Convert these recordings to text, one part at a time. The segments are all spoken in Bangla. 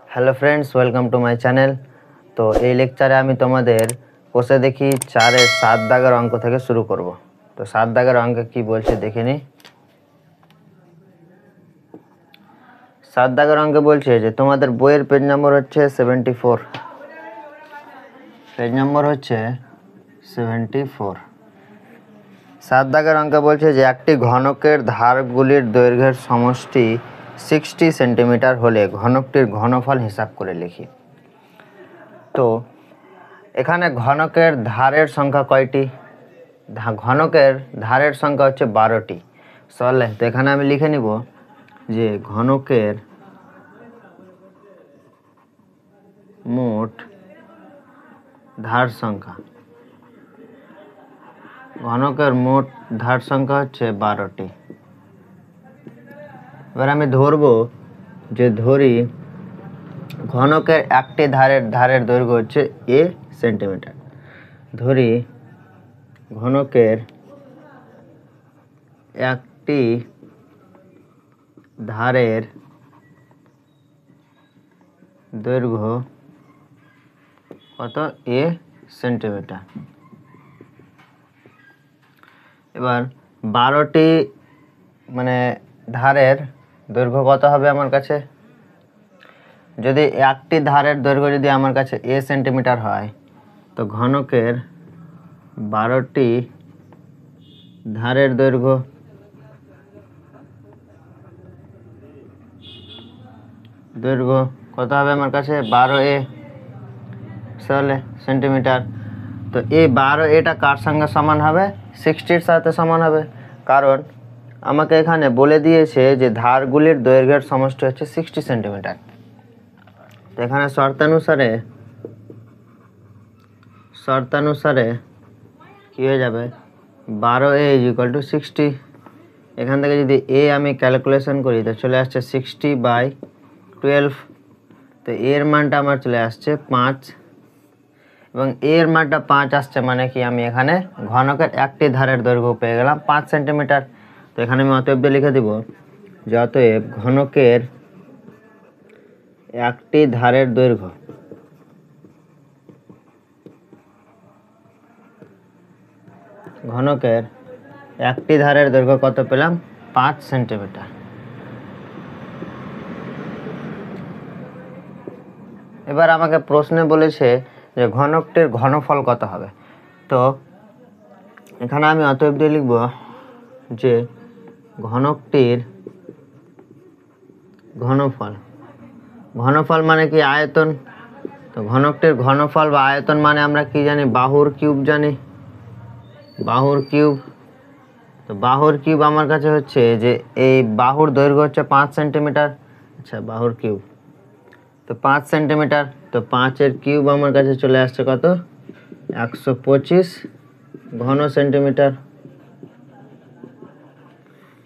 Hello friends, welcome to my channel. तो এই লেকচারে আমি তোমাদের কোষে দেখি 4 এর 7 দাগের অঙ্ক থেকে শুরু করব। তো 7 দাগের অঙ্কে কি বলছে দেখে নি। 7 দাগের অঙ্কে বলছে যে তোমাদের বইয়ের পেজ নম্বর হচ্ছে 74। পেজ নম্বর হচ্ছে 74। 7 দাগের অঙ্কে বলছে যে একটি ঘনকের ধারগুলির দৈর্ঘ্যের সমষ্টি 60 সেন্টিমিটার হলে ঘনকটির ঘনফল হিসাব করে লিখি। তো এখানে ঘনকের ধারের সংখ্যা কয়টি? ঘনকের ধারের সংখ্যা হচ্ছে 12টি। চলে, তো এখানে আমি লিখে নিব যে ঘনকের মোট ধার সংখ্যা, ঘনকের মোট ধার সংখ্যা হচ্ছে 12টি। এবার আমি ধরবো যে ধরি ঘনকের একটি ধারের দৈর্ঘ্য হচ্ছে a সেন্টিমিটার। ধরি ঘনকের একটি ধারের দৈর্ঘ্য কত? a centimetre. এবার 12টি মানে ধারের দৈর্ঘ্য কত হবে আমার কাছে? যদি একটি ধারের দৈর্ঘ্য যদি আমার কাছে a সেন্টিমিটার হয়, তো ঘনকের 12টি ধারের দৈর্ঘ্য কত হবে আমার কাছে? 12a centimetre. তো এই 12a কার সঙ্গে সমান হবে? 60-র সাথে সমান হবে, কারণ আমাকে এখানে বলে দিয়েছে যে ধারগুলির দৈর্ঘ্যের সমষ্টি হচ্ছে 60 সেন্টিমিটার। তো এখানে শর্তানুসারে কি হয়ে যাবে? 12a = 60। এখান থেকে যদি a আমি ক্যালকুলেশন করি তো চলে আসছে 60/12। তো এর মানটা আমার চলে আসছে 5, এবং এর মানটা 5 আসছে মানে কি আমি এখানে ঘনকের একটি ধারের দৈর্ঘ্য পেয়ে গেলাম 5 সেন্টিমিটার। তো এখানে আমি অতএব লিখে দিব যে অতএব ঘনকের একটি ধারের দৈর্ঘ্য কত পেলাম? 5 সেন্টিমিটার। এবার আমাকে প্রশ্নে বলেছে যে ঘনকটির ঘনফল কত হবে। তো এখানে আমি অতএব দিয়ে লিখব যে ঘনকটির ঘনফল মানে কি? আয়তন। তো ঘনকটির ঘনফল বা আয়তন মানে আমরা কি জানি? বাহুর কিউব জানি, বাহুর কিউব। তো বাহুর কিউব আমার কাছে হচ্ছে যে এই বাহুর দৈর্ঘ্য হচ্ছে 5 সেন্টিমিটার। আচ্ছা, বাহুর কিউব তো 5 সেন্টিমিটার। তো 5-এর কিউব আমার কাছে চলে আসছে কত? 125 ঘন সেন্টিমিটার।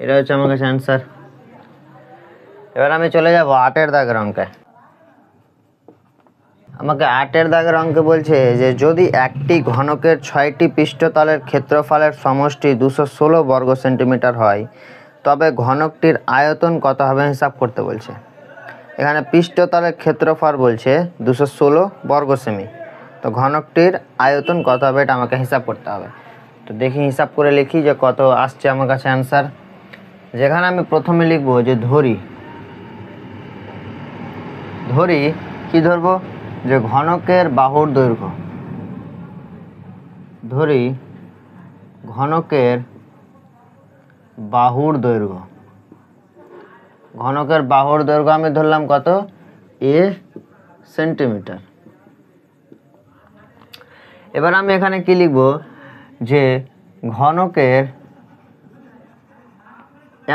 এটা হচ্ছে আমার কাছে অ্যান্সার। এবার আমি চলে যাব 8-এর দাগের অঙ্কে। আমাকে 8-এর দাগের অঙ্কে বলছে যে যদি একটি ঘনকের 6টি পৃষ্ঠতলের ক্ষেত্রফলের সমষ্টি 216 বর্গ সেন্টিমিটার হয়, তবে ঘনকটির আয়তন কত হবে হিসাব করতে বলছে। এখানে পৃষ্ঠতলের ক্ষেত্রফল বলছে 216 বর্গ সেমি। তো ঘনকটির আয়তন কত হবে এটা আমাকে হিসাব করতে হবে। তো দেখি হিসাব করে লিখি যে কত আসছে আমার কাছে অ্যান্সার। যেখানে আমি প্রথমে লিখব যে ধরি কি ধরবো? যে ঘনকের বাহুর দৈর্ঘ্য। ধরি ঘনকের বাহুর দৈর্ঘ্য আমি ধরলাম কত? a centimetre. এবার আমি এখানে কি লিখব? যে ঘনকের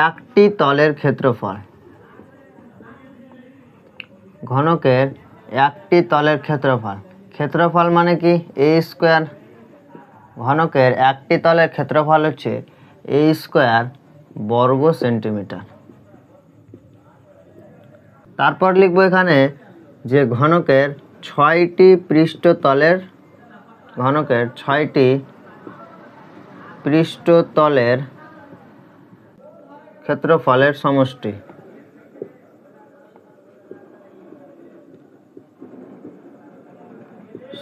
একটি তলের ক্ষেত্রফল, ক্ষেত্রফল মানে কি? a square. ঘনকের একটি তলের ক্ষেত্রফল হচ্ছে a স্কোয়ার বর্গ সেন্টিমিটার। তারপর লিখবো এখানে যে ঘনকের 6টি পৃষ্ঠতলের ক্ষেত্রফলের সমষ্টি।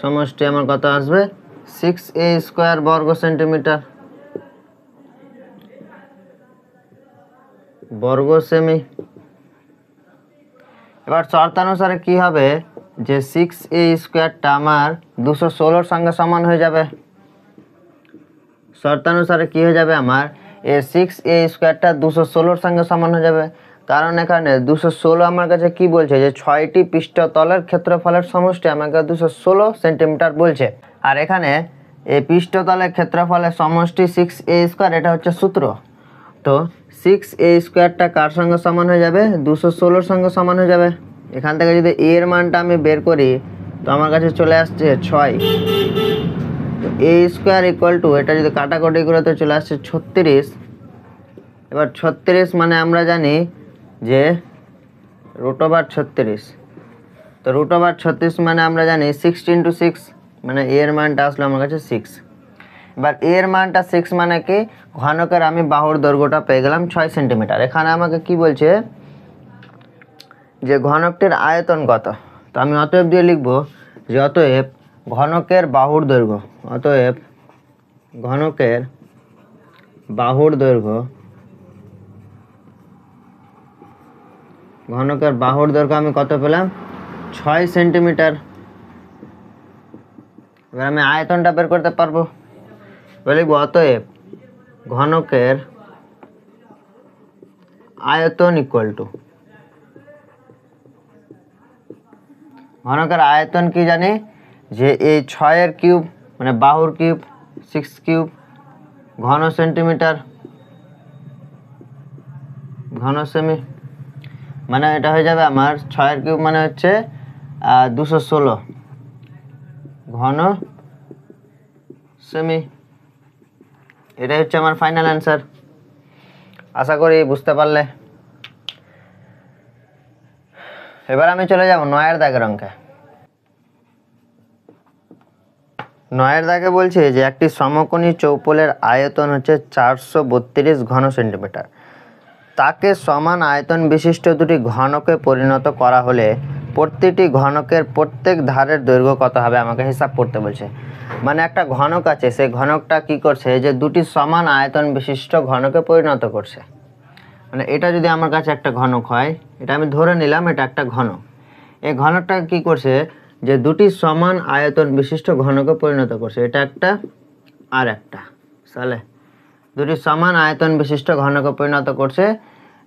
সমষ্টি আমার কত আসবে 6a স্কয়ার বর্গ সেন্টিমিটার বর্গ সেমি। এবার শর্তানুসারে কি হবে যে 6a স্কয়ারটা আমার 216 সঙ্গে সমান হয়ে যাবে। শর্তানুসারে কি হয়ে যাবে আমার এই 6a স্কয়ারটা 216 সঙ্গে সমান হয়ে যাবে, কারণ এখানে 216 আমার কাছে কি বলছে যে 6টি পৃষ্ঠতলের ক্ষেত্রফলের সমষ্টি আমাকে 216 সেন্টিমিটার বলছে। আর এখানে এই পৃষ্ঠতলের ক্ষেত্রফলের সমষ্টি 6a স্কয়ার, এটা হচ্ছে সূত্র। তো 6a স্কয়ারটা কার সঙ্গে সমান হয়ে যাবে 216 সঙ্গে সমান হয়ে যাবে। এখান থেকে যদি a এর মানটা আমি বের করি তো আমার কাছে চলে আসছে 6। a স্কয়ার ইকুয়াল টু এটা যদি কাটাকুটি করে তো চলে আসছে 36। এবার 36 মানে আমরা জানি যে √36। তো √36 মানে আমরা জানি 6 × 6 মানে a এর মানটা আসলো আমার কাছে 6। এবার a এর মানটা 6 মানে কি ঘনকের আমি বাহুর দৈর্ঘ্যটা পেয়ে গেলাম 6 সেন্টিমিটার। এখানে আমাকে কি বলছে যে ঘনকটির আয়তন কত। তো আমি অতএব দিয়ে লিখব যে অতএব ঘনকের বাহুর দৈর্ঘ্য, অতএব ঘনকের বাহুর দৈর্ঘ্য, ঘনকের বাহুর দৈর্ঘ্য আমি কত পেলাম 6 সেন্টিমিটার। এবার আমি আয়তনটা বের করতে পারবো, লিখব অতএব ঘনকের আয়তন ইকুয়াল টু, ঘনকের আয়তন কি জানি যে এই 6 এর কিউব মানে বাহুর কিউব 6 কিউব ঘন সেন্টিমিটার ঘন সেমি, মানে এটা হয়ে যাবে আমার 6 এর কিউব মানে হচ্ছে 216 ঘন সেমি। এটাই হচ্ছে আমার ফাইনাল অ্যান্সার। আশা করি বুঝতে পারলে। এবার আমি চলে যাব 9 দাগের অঙ্কে। 9 দাগে বলছে যে একটি সমকোণী চৌপলের আয়তন হচ্ছে 432 ঘন সেন্টিমিটার, তাকে সমান আয়তন বিশিষ্ট দুটি ঘনকে পরিণত করা হলে প্রতিটি ঘনকের প্রত্যেক ধারের দৈর্ঘ্য কত হবে আমাকে হিসাব করতে বলছে। মানে একটা ঘনক আছে, সেই ঘনকটা কি করছে যে দুটি সমান আয়তন বিশিষ্ট ঘনকে পরিণত করছে। মানে এটা যদি আমার কাছে একটা ঘনক হয়, এটা আমি ধরে নিলাম এটা একটা ঘনক, এই ঘনকটা কি করছে যে দুটি সমান আয়তন বিশিষ্ট ঘনকে পরিণত করছে। এটা একটা আর একটা, তাহলে দুটি সমান আয়তন বিশিষ্ট ঘনকে পরিণত করছে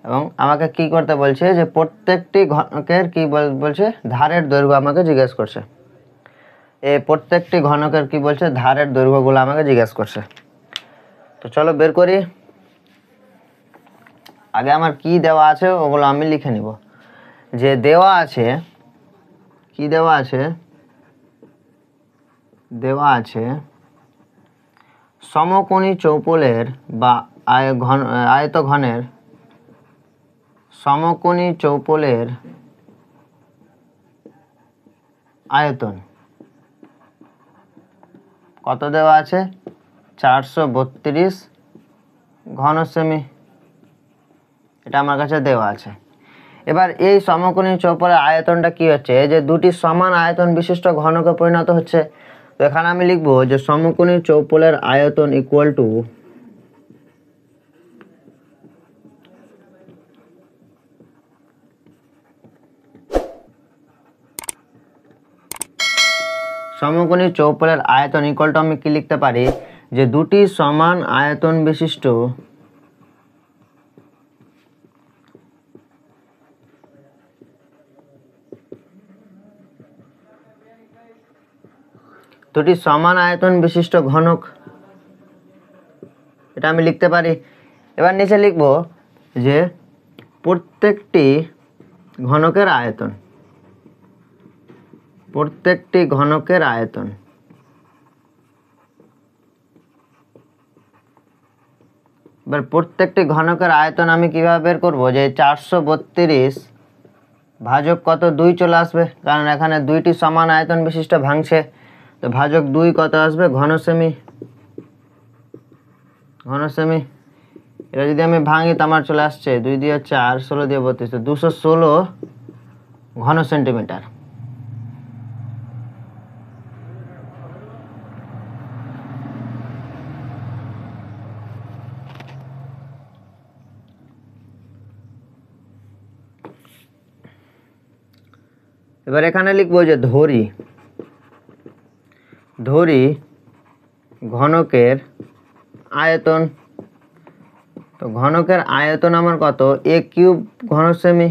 এবং আমাকে কি করতে বলছে যে প্রত্যেকটি ঘনকের কি বলছে ধারের দৈর্ঘ্য আমাকে জিজ্ঞেস করছে। এই প্রত্যেকটি ঘনকের কি বলছে ধারের দৈর্ঘ্যগুলো আমাকে জিজ্ঞেস করছে। তো চলো বের করি। আগে আমার কি দেওয়া আছে ওগুলো আমি লিখে নিব। যে দেওয়া আছে, কি দেওয়া আছে, দেওয়া আছে সমকোণী চৌপলের বা আয়তঘনের, সমকোণী চৌপলের আয়তন কত দেওয়া আছে 432 ঘন সেমি, এটা আমার কাছে দেওয়া আছে। এবার এই সমকোণী চৌপলের আয়তনটা কি হচ্ছে যে দুটি সমান আয়তন বিশিষ্ট ঘনকে পরিণত হচ্ছে। তো এখানে আমি লিখব যে সমকোণী চৌপলের আয়তন ইকুয়াল টু সমকোণী চৌপলের আয়তন ইকুয়াল টু আমি কি লিখতে পারি যে দুটি সমান আয়তন বিশিষ্ট দুটি সমান আয়তন বিশিষ্ট ঘনক, এটা আমি লিখতে পারি। এবার নিচে লিখব যে প্রত্যেকটি ঘনকের আয়তন, প্রত্যেকটি ঘনকের আয়তন। এবার প্রত্যেকটি ঘনকের আয়তন আমি কিভাবে বের করব যে 432 ভাজক কত 2 চলে আসবে, কারণ এখানে দুইটি সমান আয়তন বিশিষ্ট ভাঙছে। তো ভাজক 2 কত আসবে ঘন সেমি, ঘন সেমি। এটা যদি আমি ভাঙি তো আমার চলে আসছে 2 দিয়ে 4 16 দিয়ে 32 216 ঘন সেন্টিমিটার। এবার এখানে লিখবো যে ধরি ঘনকের আয়তন। তো ঘনকের আয়তন আমার কত, a কিউব ঘন সেমি,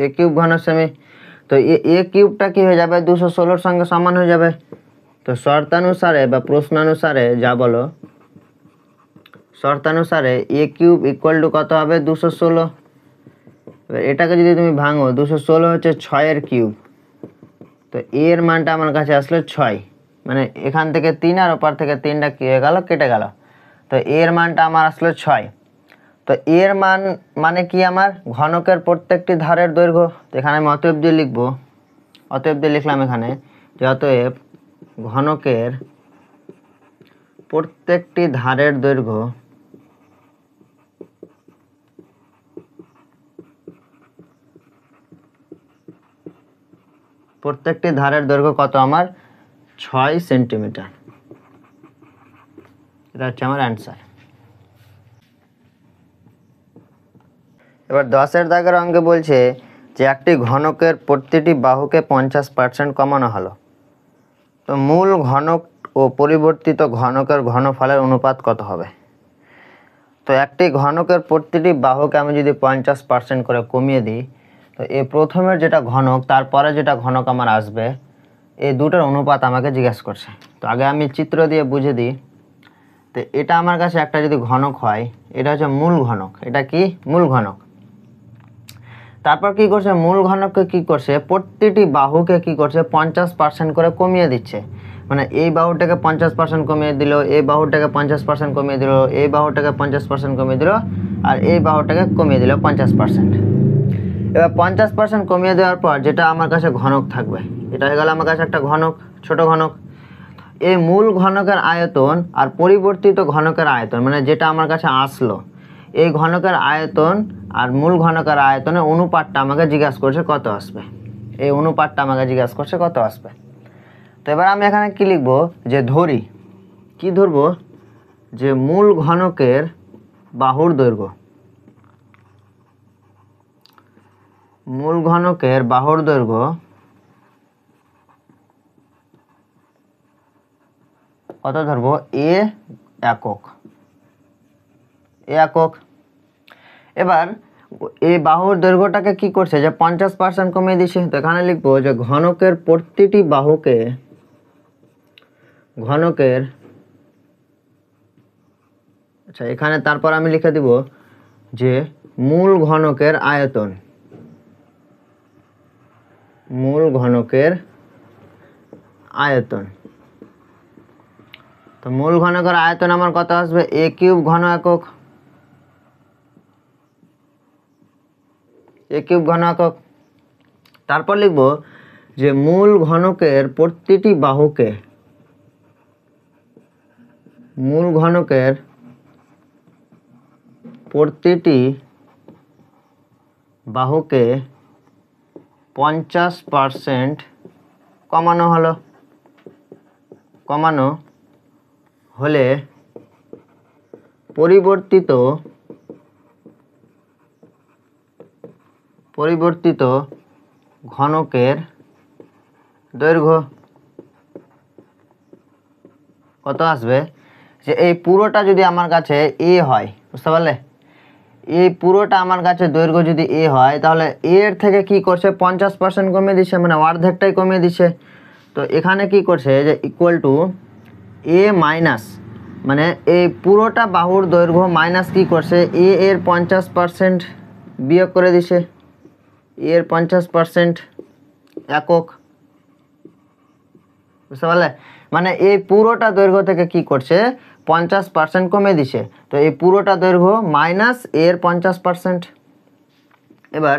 a কিউব ঘন সেমি। তো a কিউবটা কি হয়ে যাবে, 216 সঙ্গে সমান হয়ে যাবে। তো শর্তানুসারে বা প্রশ্নানুসারে যা বলো, শর্তানুসারে a কিউব ইকুয়াল টু কত হবে, 216। এবার এটাকে যদি তুমি ভাঙো, 216 হচ্ছে 6 এর কিউব। তো a এর মানটা আমার কাছে আসলো 6, মানে এখান থেকে 3 আর ওপার থেকে 3টা কি হয়ে গেল, কেটে গেল। তো a এর মানটা আমার আসলো 6। তো a এর মান মানে কি, আমার ঘনকের প্রত্যেকটি ধারের দৈর্ঘ্য। তো এখানে আমি অতএব দিয়ে লিখবো, অতএব দিয়ে লিখলাম এখানে যে অতএব ঘনকের প্রত্যেকটি ধারের দৈর্ঘ্য কত, আমার 6 সেন্টিমিটার। এটা হচ্ছে আমার অ্যান্সার। এবার 10-এর দাগের অঙ্কে বলছে যে একটি ঘনকের প্রতিটি বাহুকে 50% কমানো হলো। তো মূল ঘনক ও পরিবর্তিত ঘনকের ঘনফলের অনুপাত কত হবে। তো একটি ঘনকের প্রতিটি বাহুকে আমি যদি 50% করে কমিয়ে দিই, তো এই প্রথমের যেটা ঘনক তারপরে যেটা ঘনক আমার আসবে, এই দুটোর অনুপাত আমাকে জিজ্ঞেস করছে। তো আগে আমি চিত্র দিয়ে বুঝে দিই। তো এটা আমার কাছে একটা যদি ঘনক হয়, এটা হচ্ছে মূল ঘনক, এটা কি মূল ঘনক। তারপর কি করছে, মূল ঘনককে কি করছে, প্রতিটি বাহুকে কি করছে 50% করে কমিয়ে দিচ্ছে। মানে এই বাহুটাকে 50% কমিয়ে দিল, এই বাহুটাকে 50% কমিয়ে দিল, এই বাহুটাকে 50% কমিয়ে দিল, আর এই বাহুটাকে কমিয়ে দিল 50%। এবার 50% কমিয়ে দেওয়ার পর যেটা আমার কাছে ঘনক থাকবে, এটা হয়ে গেল আমার কাছে একটা ঘনক, ছোট ঘনক। এই মূল ঘনকের আয়তন আর পরিবর্তিত ঘনকের আয়তন, মানে যেটা আমার কাছে আসলো, এই ঘনকের আয়তন আর মূল ঘনকের আয়তনের অনুপাতটা আমাকে জিজ্ঞাসা করছে কত আসবে। এই অনুপাতটা আমাকে জিজ্ঞাসা করছে কত আসবে। তো এবার আমি এখানে কি লিখবো, যে কি ধরবো, যে মূল ঘনকের বাহুর দৈর্ঘ্য, মূল ঘনকের বাহুর দৈর্ঘ্য কত ধরবো, এ একক। এবার এই বাহুর দৈর্ঘ্যটাকে কি করছে, যে 50% কমিয়ে দিচ্ছে। তো এখানে লিখবো যে ঘনকের প্রতিটি বাহুকে, আচ্ছা এখানে তারপর আমি লিখে দিব যে মূল ঘনকের আয়তন, তো মূল ঘনকের আয়তন আমার কত আসবে, a কিউব ঘন একক, তারপর লিখব যে মূল ঘনকের প্রতিটি বাহুকে, 50% কমানো হলে পরিবর্তিত ঘনকের দৈর্ঘ্য কত আসবে। যে এই পুরোটা যদি আমার কাছে a হয়, বুঝতে পারলে, এই পুরোটা আমার কাছে দৈর্ঘ্য যদি a হয়, তাহলে এর থেকে কি করছে 50% কমিয়ে দিচ্ছে, মানে অর্ধেকটাই কমিয়ে দিচ্ছে। তো এখানে কি করছে, যে ইকুয়াল টু a মাইনাস, মানে এই পুরোটা বাহুর দৈর্ঘ্য মাইনাস কি করছে, a এর 50% বিয়োগ করে দিছে, এর 50% একক, বুঝতে পারলে। মানে এই পুরোটা দৈর্ঘ্য থেকে কি করছে 50% কমে দিছে। তো এই পুরোটা দৈর্ঘ্য মাইনাস এর 50%। এবার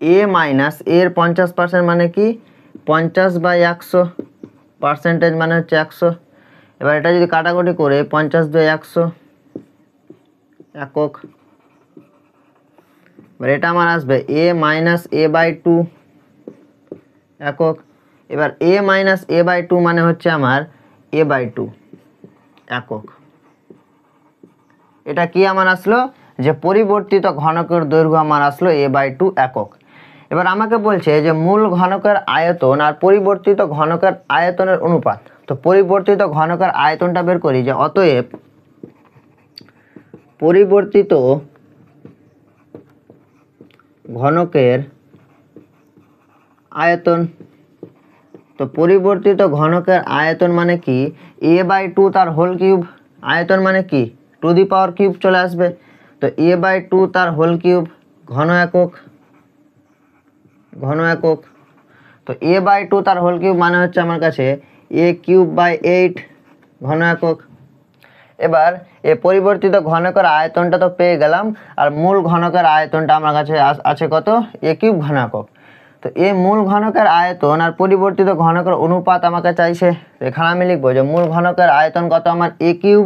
a মাইনাস এর 50% মানে কি 50/100, পার্সেন্টেজ মানে হচ্ছে 100। এবার এটা যদি কাটাকুটি করে 50/100 একক। এবার এটা আমার আসবে a মাইনাস a/2 একক। এবার a মাইনাস a/2 মানে হচ্ছে আমার a/2 একক। এটা কি আমার আসলো, যে পরিবর্তিত ঘনকের দৈর্ঘ্য আমার আসলো a/2 একক। এবার আমাকে বলছে যে মূল ঘনকের আয়তন আর পরিবর্তিত ঘনকের আয়তনের অনুপাত। তো পরিবর্তিত ঘনকের আয়তনটা বের করি, যে অতএব পরিবর্তিত ঘনকের আয়তন। তো পরিবর্তিত ঘনকের আয়তন মানে কি, a/2 তার হোল কিউব। আয়তন মানে কি, টু দি পাওয়ার কিউব চলে আসবে। তো a/2 তার হোল কিউব ঘন একক। তো a/2 তার হোল কিউব মানে হচ্ছে আমার কাছে a³/8 ঘন একক। এবার এই পরিবর্তিত ঘনকের আয়তনটা তো পেয়ে গেলাম, আর মূল ঘনকের আয়তনটা আমার কাছে আছে কত, a³ ঘন একক। তো এই মূল ঘনকের আয়তন আর পরিবর্তিত ঘনকের অনুপাত আমাকে চাইছে। এখানে আমি লিখবো যে মূল ঘনকের আয়তন কত আমার a³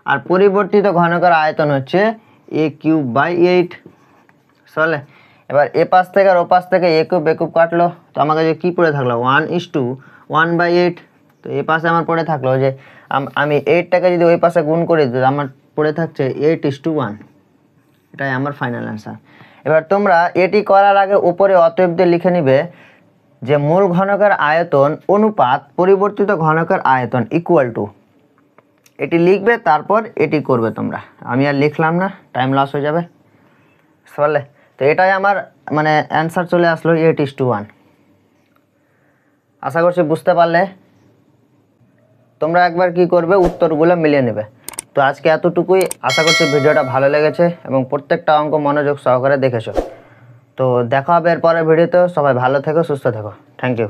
আর পরিবর্তিত ঘনকের আয়তন হচ্ছে a³/8 চলে। এবার এ পাশ থেকে আর ও পাশ থেকে a³ কাটলো, তো আমার কাছে কী পড়ে থাকলো 1:1/8। তো এ পাশে আমার পড়ে থাকলো যে আমি 8টাকে যদি ওই পাশে গুণ করি তো আমার পড়ে থাকছে 8:1। এটাই আমার ফাইনাল অ্যান্সার। এবার তোমরা এটি করার আগে উপরে অতএব দিয়ে লিখে নিবে যে মূল ঘনকের আয়তন অনুপাত পরিবর্তিত ঘনকের আয়তন ইকুয়াল টু, এটি লিখবে তারপর এটি করবে তোমরা। আমি আর লিখলাম না, টাইম লস হয়ে যাবে। বুঝলে? তো এটাই আমার মানে অ্যান্সার চলে আসলো 8:1। আশা করছি বুঝতে পারলে। তোমরা একবার কি করবে, উত্তরগুলো মিলিয়ে নেবে। তো আজকে এতটুকুই। আশা করছি ভিডিওটা ভালো লেগেছে এবং প্রত্যেকটা অঙ্ক মনোযোগ সহকারে দেখেছো। তো দেখা হবে এর পরের ভিডিওতে। সবাই ভালো থেকো, সুস্থ থেকো। Thank you.